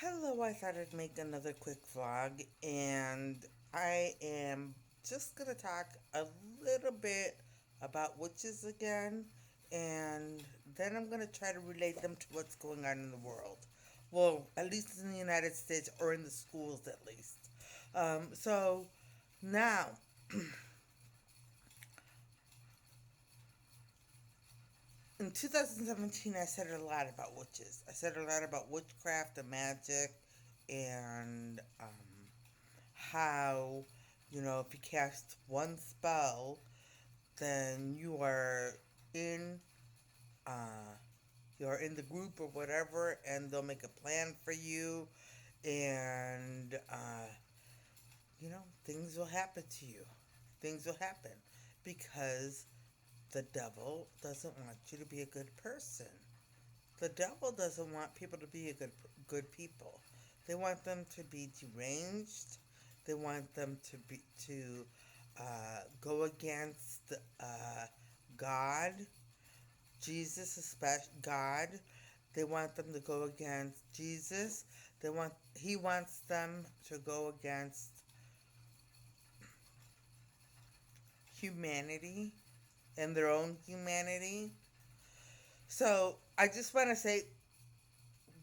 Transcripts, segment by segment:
Hello, I thought I'd make another quick vlog, and I am just gonna talk a little bit about witches again, and then I'm gonna try to relate them to what's going on in the world. Well, at least in the United States, or in the schools at least. So now, in 2017, I said a lot about witches. I said a lot about witchcraft and magic, and how, if you cast one spell, then in uh, you're in the group or whatever, and they'll make a plan for you, and things will happen to you. Things will happen because the devil doesn't want you to be a good person. The devil doesn't want people to be a good people. They want them to be deranged. They want them to go against God, Jesus, especially God. They want them to go against Jesus. He wants them to go against humanity and their own humanity. So I just want to say,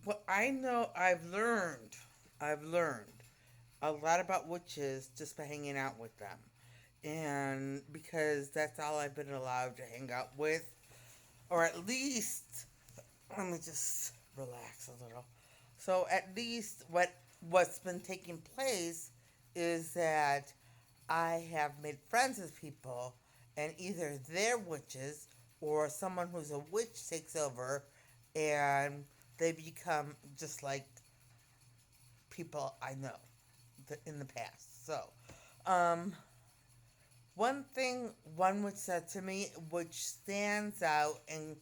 what I know, I've learned a lot about witches just by hanging out with them. And because that's all I've been allowed to hang out with, or at least, let me just relax a little. So at least what's been taking place is that I have made friends with people, and either they're witches or someone who's a witch takes over, and they become just like people I know in the past. So, um, one thing one witch said to me, which stands out and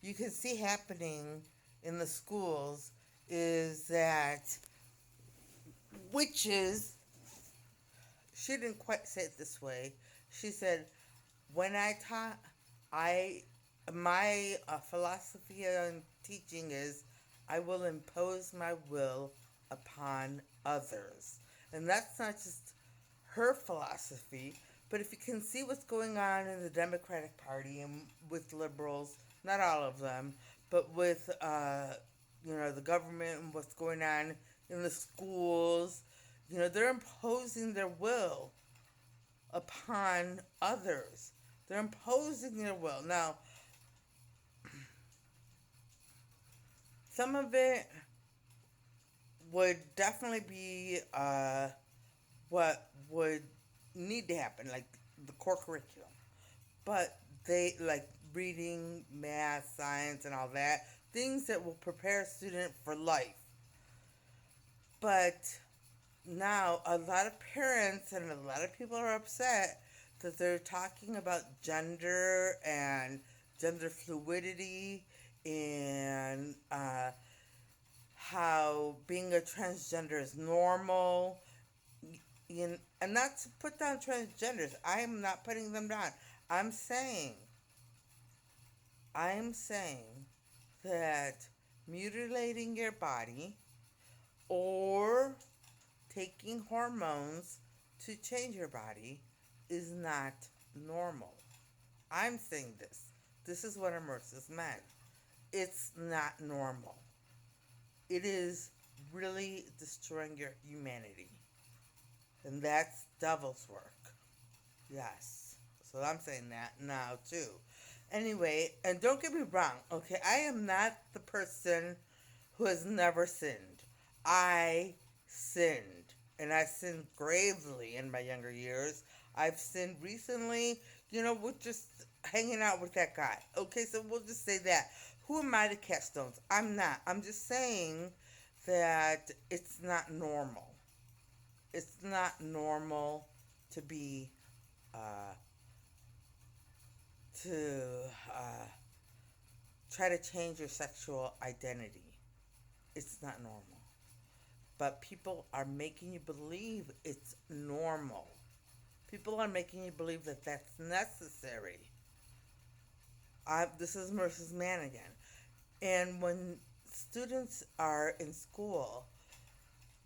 you can see happening in the schools, is that witches, she didn't quite say it this way. She said, when I taught, I, my philosophy on teaching is I will impose my will upon others. And that's not just her philosophy, but if you can see what's going on in the Democratic Party and with liberals, not all of them, but with the government and what's going on in the schools, they're imposing their will upon others. They're imposing their will. Now, some of it would definitely be what would need to happen, like the core curriculum. But they like reading, math, science, and all that, things that will prepare a student for life. But now a lot of parents and a lot of people are upset that they're talking about gender and gender fluidity, and how being a transgender is normal. And not to put down transgenders. I am not putting them down. I'm saying, I'm saying that mutilating your body or taking hormones to change your body is not normal. I'm saying this. This is what immerses men. It's not normal. It is really destroying your humanity. And that's devil's work. Yes. So I'm saying that now too. Anyway, and don't get me wrong, okay? I am not the person who has never sinned. I sinned. And I sinned gravely in my younger years. I've sinned recently, with just hanging out with that guy. Okay, so we'll just say that. Who am I to cast stones? I'm not. I'm just saying that it's not normal. It's not normal to be uh, to uh, try to change your sexual identity. It's not normal. But people are making you believe it's normal. People are making you believe that that's necessary. This is Mrs. Mann again. And when students are in school,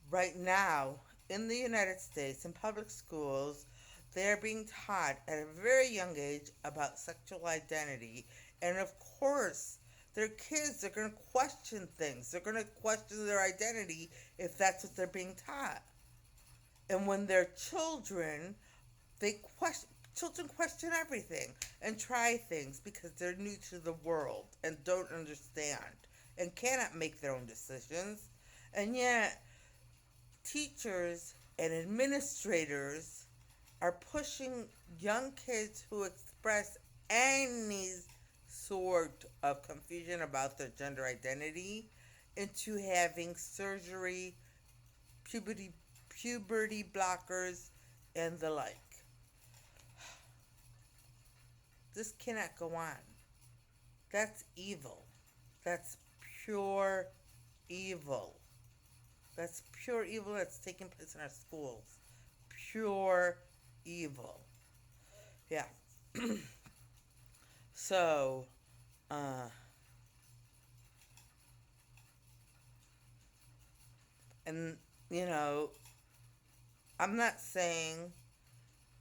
right now in the United States in public schools, they're being taught at a very young age about sexual identity. And of course, their kids are going to question things. They're going to question their identity if that's what they're being taught. And when they're children, they question children question everything and try things because they're new to the world and don't understand and cannot make their own decisions. And yet, teachers and administrators are pushing young kids who express any sort of confusion about their gender identity into having surgery, puberty puberty blockers, and the like. This cannot go on. That's evil. That's pure evil. That's pure evil that's taking place in our schools. Pure evil. Yeah. So, uh, and you know, I'm not saying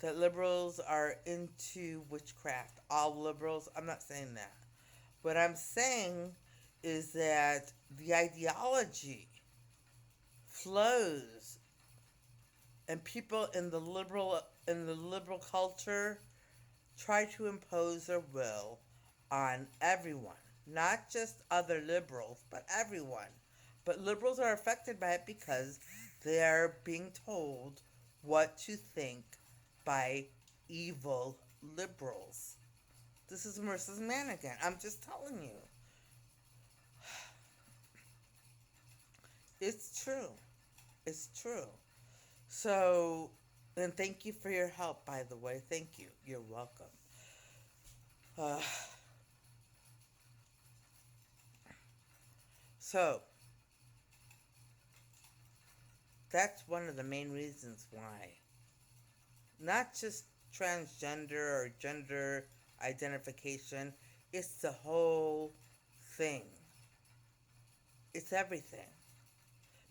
that liberals are into witchcraft. All liberals, I'm not saying that. What I'm saying is that the ideology flows and people in the liberal culture try to impose their will on everyone, not just other liberals, but everyone. But liberals are affected by it because they are being told what to think by evil liberals. This is Marissa's man again. I'm just telling you. It's true. It's true. So, and thank you for your help, by the way. Thank you. You're welcome. Uh, so, that's one of the main reasons why. Not just transgender or gender identification, it's the whole thing. It's everything.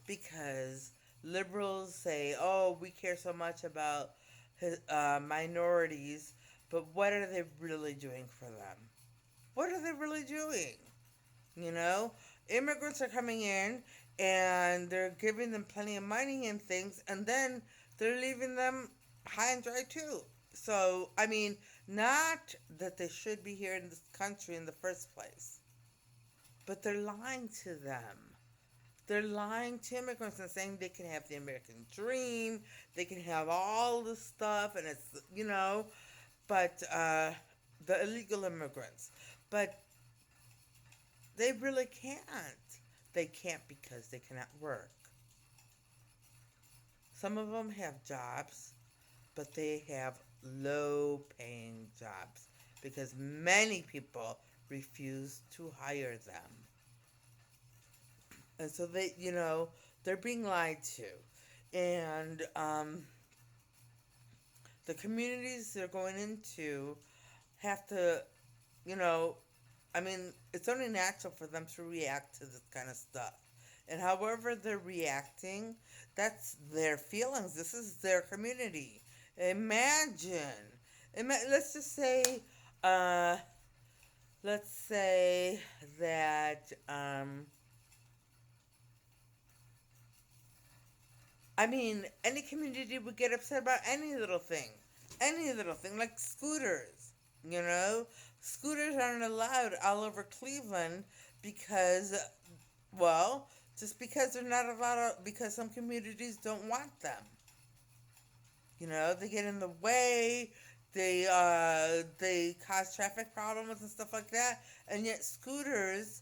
Because liberals say, oh, we care so much about minorities, but what are they really doing for them? What are they really doing? You know, immigrants are coming in and they're giving them plenty of money and things, and then they're leaving them high and dry too. So, I mean, not that they should be here in this country in the first place, but they're lying to them. They're lying to immigrants and saying they can have the American dream, they can have all this stuff, and it's, but the illegal immigrants. But they really can't. They can't because they cannot work. Some of them have jobs, but they have low paying jobs because many people refuse to hire them. And so they're being lied to. And the communities they're going into have to, you know, I mean, it's only natural for them to react to this kind of stuff. And however they're reacting, that's their feelings. This is their community. Imagine, let's just say, uh, let's say that, I mean, any community would get upset about any little thing. Any little thing, like scooters. You know? Scooters aren't allowed all over Cleveland because, well, just because they're not allowed, because some communities don't want them. They get in the way, they cause traffic problems and stuff like that, and yet scooters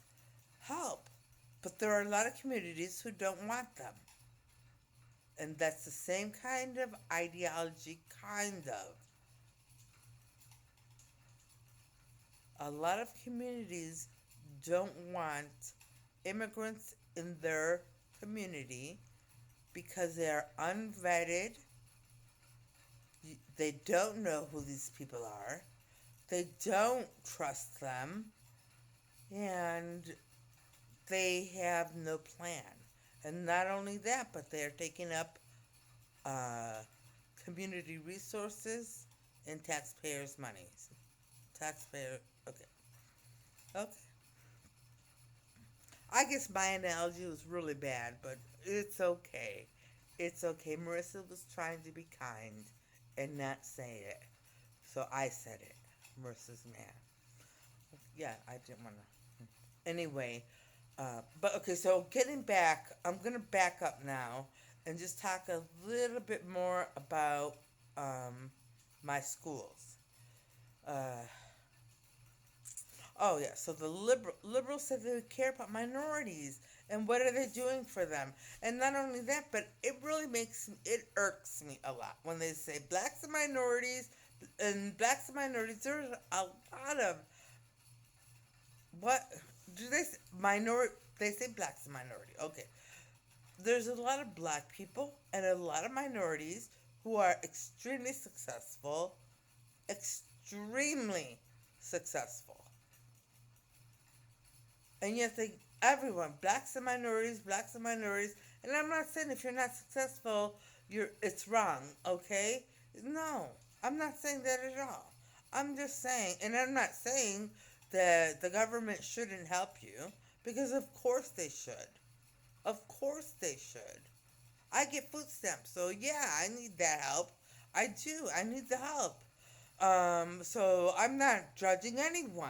help. But there are a lot of communities who don't want them. And that's the same kind of ideology, kind of. A lot of communities don't want immigrants in their community because they are unvetted. They don't know who these people are. They don't trust them. And they have no plan. And not only that, but they're taking up uh, community resources and taxpayers' monies. Taxpayer. Okay. Okay. I guess my analogy was really bad, but it's okay. It's okay. Marissa was trying to be kind and not say it. So I said it. Marissa's mad. Yeah, I didn't want to. Anyway, but okay, so getting back, I'm going to back up now and just talk a little bit more about my schools. Uh, Oh yeah, so the liberals said they would care about minorities and what are they doing for them? And not only that, but it irks me a lot when they say blacks and minorities and blacks and minorities. There's a lot of what do they say? Minority? They say blacks and minority. Okay, there's a lot of black people and a lot of minorities who are extremely successful, extremely successful. And yet everyone, blacks and minorities, and I'm not saying if you're not successful, it's wrong, okay? No, I'm not saying that at all. I'm just saying, and I'm not saying that the government shouldn't help you, because of course they should. Of course they should. I get food stamps, so yeah, I need that help. I do. I need the help. So I'm not judging anyone.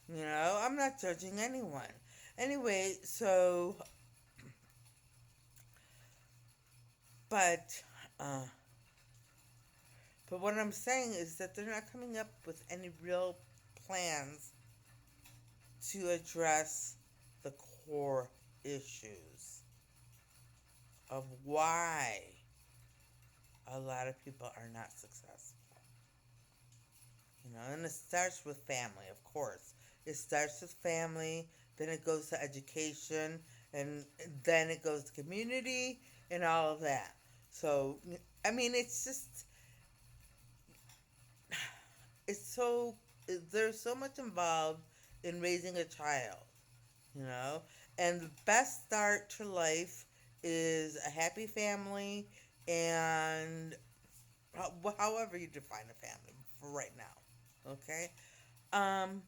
I'm not judging anyone. Anyway, but, uh, but what I'm saying is that they're not coming up with any real plans to address the core issues of why a lot of people are not successful. And it starts with family, of course. It starts with family, then it goes to education, and then it goes to community and all of that. So, I mean, it's so, there's so much involved in raising a child, you know? And the best start to life is a happy family and however you define a family for right now, okay? Um,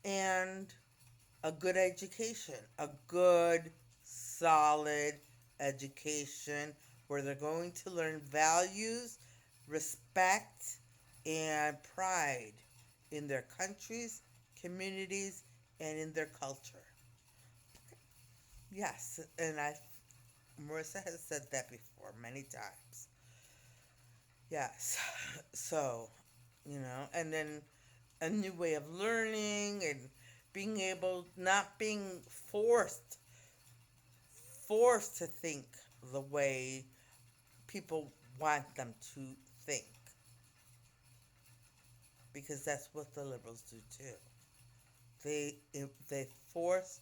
and a good education, a good, solid education where they're going to learn values, respect, and pride in their countries, communities, and in their culture. Yes, and Marissa has said that before many times. Yes, so, and then a new way of learning and not being forced to think the way people want them to think, because that's what the liberals do too. They force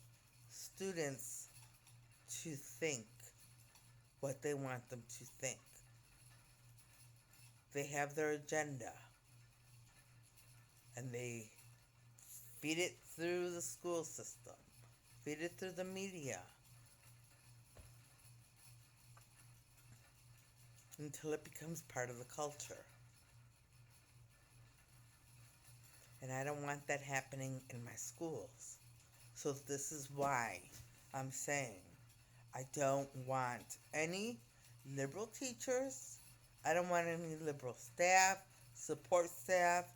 students to think what they want them to think. They have their agenda and they feed it through the school system, feed it through the media, until it becomes part of the culture. And I don't want that happening in my schools. So this is why I'm saying I don't want any liberal teachers. I don't want any liberal staff, support staff,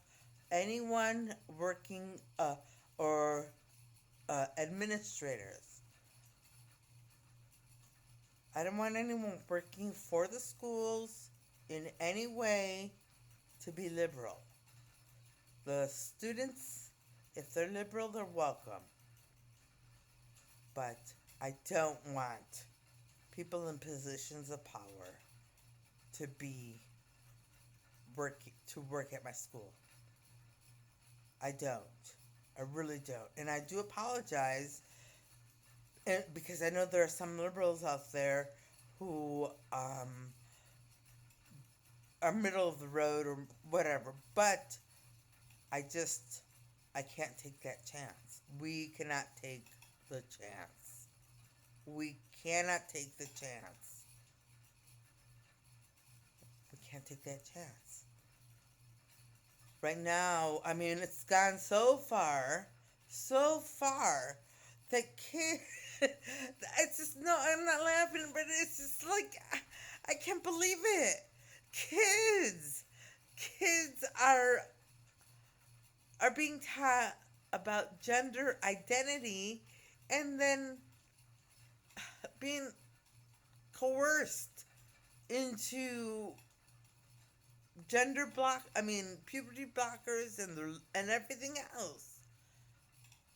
anyone working or administrators. I don't want anyone working for the schools in any way to be liberal. The students, if they're liberal, they're welcome. But I don't want people in positions of power to work at my school. I don't. I really don't. And I do apologize because I know there are some liberals out there who are middle of the road or whatever. But I just, I can't take that chance. We cannot take the chance. We cannot take the chance. We can't take that chance. Right now, I mean, it's gone so far, that kids, it's just, no, I'm not laughing, but it's just like, I can't believe it. Kids, kids are being taught about gender identity and then being coerced into puberty blockers and everything else.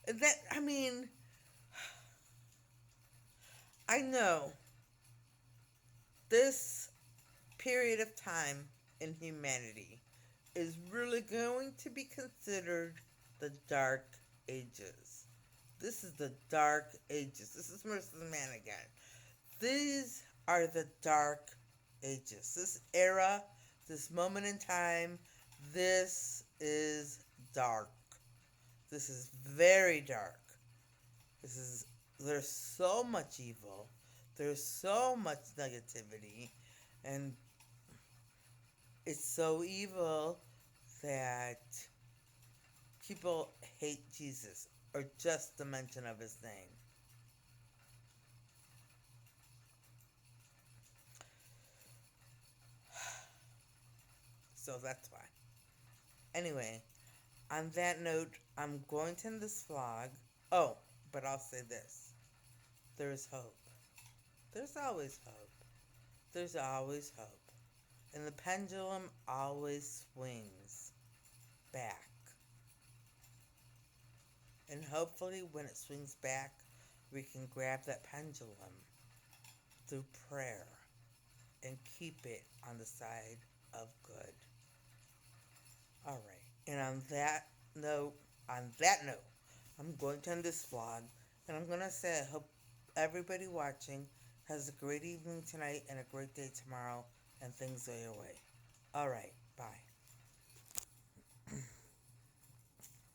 And that, I mean, I know this period of time in humanity is really going to be considered the Dark Ages. This is the Dark Ages. This is Marissa Mann again. These are the Dark Ages. This era, this moment in time, this is dark. This is very dark. There's so much evil. There's so much negativity. And it's so evil that people hate Jesus or just the mention of his name. So that's why. Anyway, on that note, I'm going to end this vlog. Oh, but I'll say this. There's hope. There's always hope. There's always hope. And the pendulum always swings back. And hopefully when it swings back, we can grab that pendulum through prayer and keep it on the side of good. Alright. And on that note, I'm going to end this vlog. And I'm going to say I hope everybody watching has a great evening tonight and a great day tomorrow, and things go your way. Alright, bye.